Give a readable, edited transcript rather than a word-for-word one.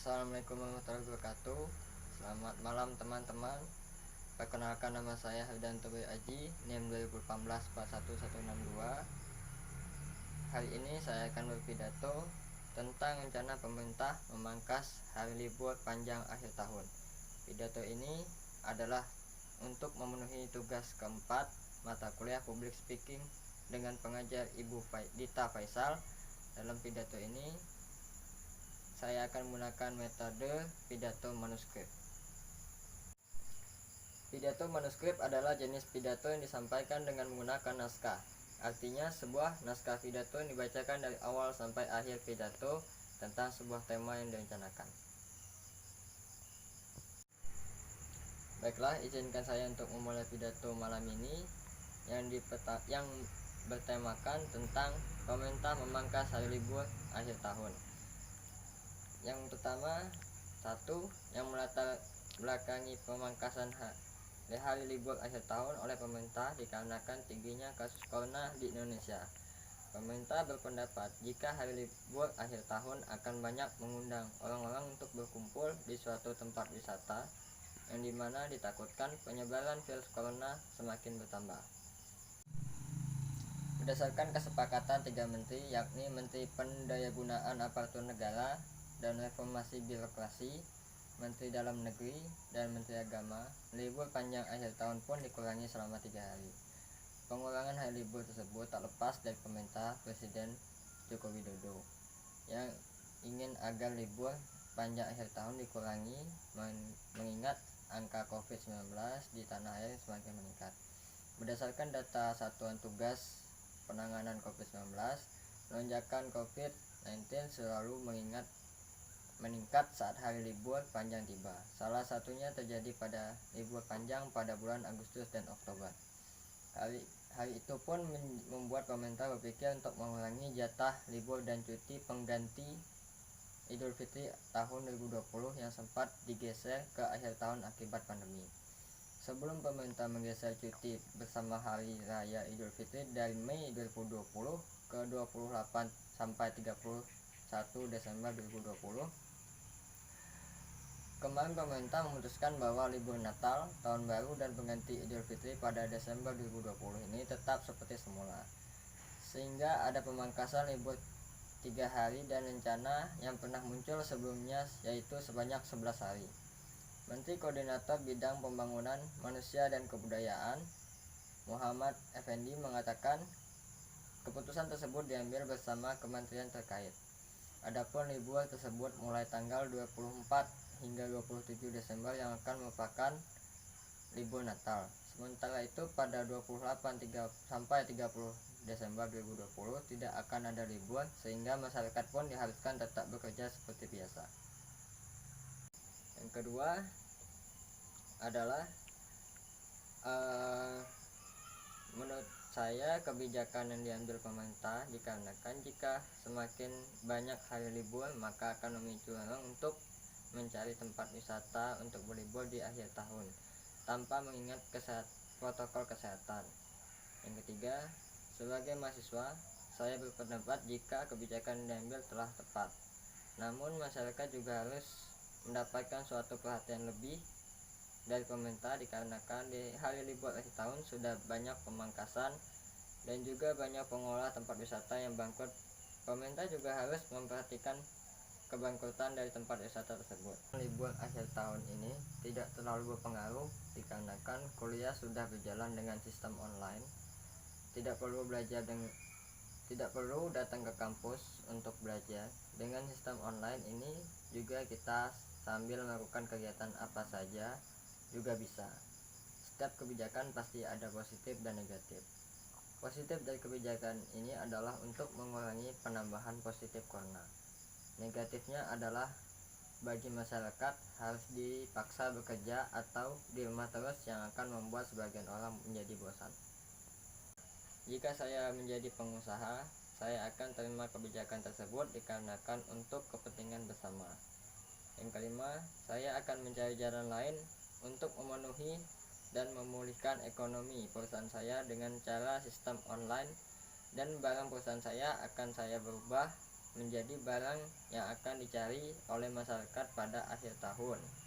Assalamualaikum warahmatullahi wabarakatuh. Selamat malam teman-teman. Perkenalkan, nama saya Hardanto B. Aji, NIM 2018-41162. Hari ini saya akan berpidato tentang rencana pemerintah memangkas hari libur panjang akhir tahun. Pidato ini adalah untuk memenuhi tugas keempat mata kuliah Public Speaking dengan pengajar Ibu Dita Faisal. Dalam pidato ini saya akan menggunakan metode pidato manuskrip. Pidato manuskrip adalah jenis pidato yang disampaikan dengan menggunakan naskah. Artinya sebuah naskah pidato yang dibacakan dari awal sampai akhir pidato tentang sebuah tema yang direncanakan. Baiklah, izinkan saya untuk memulai pidato malam ini yang bertemakan tentang pemerintah memangkas hari libur akhir tahun. Yang pertama, yang melatar belakangi pemangkasan hari libur akhir tahun oleh pemerintah dikarenakan tingginya kasus corona di Indonesia. Pemerintah berpendapat jika hari libur akhir tahun akan banyak mengundang orang-orang untuk berkumpul di suatu tempat wisata yang dimana ditakutkan penyebaran virus corona semakin bertambah. Berdasarkan kesepakatan 3 menteri, yakni Menteri Pendayagunaan Aparatur Negara dan Reformasi Birokrasi, Menteri Dalam Negeri, dan Menteri Agama, libur panjang akhir tahun pun dikurangi selama 3 hari. Pengurangan hari libur tersebut tak lepas dari pemerintah Presiden Joko Widodo yang ingin agar libur panjang akhir tahun dikurangi mengingat angka COVID-19 di tanah air semakin meningkat. Berdasarkan data Satuan Tugas Penanganan COVID-19, lonjakan COVID-19 selalu meningkat saat hari libur panjang tiba. Salah satunya terjadi pada libur panjang pada bulan Agustus dan Oktober. Hari itu pun membuat pemerintah berpikir untuk mengurangi jatah libur dan cuti pengganti Idul Fitri tahun 2020 yang sempat digeser ke akhir tahun akibat pandemi. Sebelum pemerintah menggeser cuti bersama Hari Raya Idul Fitri dari Mei 2020 ke 28 sampai 31 Desember 2020, kemarin pemerintah memutuskan bahwa libur Natal, Tahun Baru, dan pengganti Idul Fitri pada Desember 2020 ini tetap seperti semula, sehingga ada pemangkasan libur 3 hari dan rencana yang pernah muncul sebelumnya yaitu sebanyak 11 hari. Menteri Koordinator Bidang Pembangunan Manusia dan Kebudayaan Muhammad Effendi mengatakan keputusan tersebut diambil bersama kementerian terkait. Adapun libur tersebut mulai tanggal 24 hingga 27 Desember yang akan merupakan libur Natal. Sementara itu pada 28 sampai 30 Desember 2020 tidak akan ada libur, sehingga masyarakat pun diharuskan tetap bekerja seperti biasa. Yang kedua adalah menurut saya kebijakan yang diambil pemerintah dikarenakan jika semakin banyak hari libur maka akan memicu orang untuk mencari tempat wisata untuk berlibur di akhir tahun tanpa mengingat protokol kesehatan. Yang ketiga, sebagai mahasiswa saya berpendapat jika kebijakan yang diambil telah tepat, namun masyarakat juga harus mendapatkan suatu perhatian lebih dari pemerintah dikarenakan di hari libur akhir tahun sudah banyak pemangkasan dan juga banyak pengelola tempat wisata yang bangkrut. Pemerintah juga harus memperhatikan kebangkrutan dari tempat wisata tersebut. Libur akhir tahun ini tidak terlalu berpengaruh dikarenakan kuliah sudah berjalan dengan sistem online. Tidak perlu datang ke kampus untuk belajar. Dengan sistem online ini juga kita sambil melakukan kegiatan apa saja juga bisa. Setiap kebijakan pasti ada positif dan negatif. Positif dari kebijakan ini adalah untuk mengurangi penambahan positif corona. Negatifnya adalah bagi masyarakat harus dipaksa bekerja atau di rumah terus yang akan membuat sebagian orang menjadi bosan. Jika saya menjadi pengusaha, saya akan terima kebijakan tersebut dikarenakan untuk kepentingan bersama. Yang kelima, saya akan mencari jalan lain untuk memenuhi dan memulihkan ekonomi perusahaan saya dengan cara sistem online, dan barang perusahaan saya akan saya berubah menjadi barang yang akan dicari oleh masyarakat pada akhir tahun.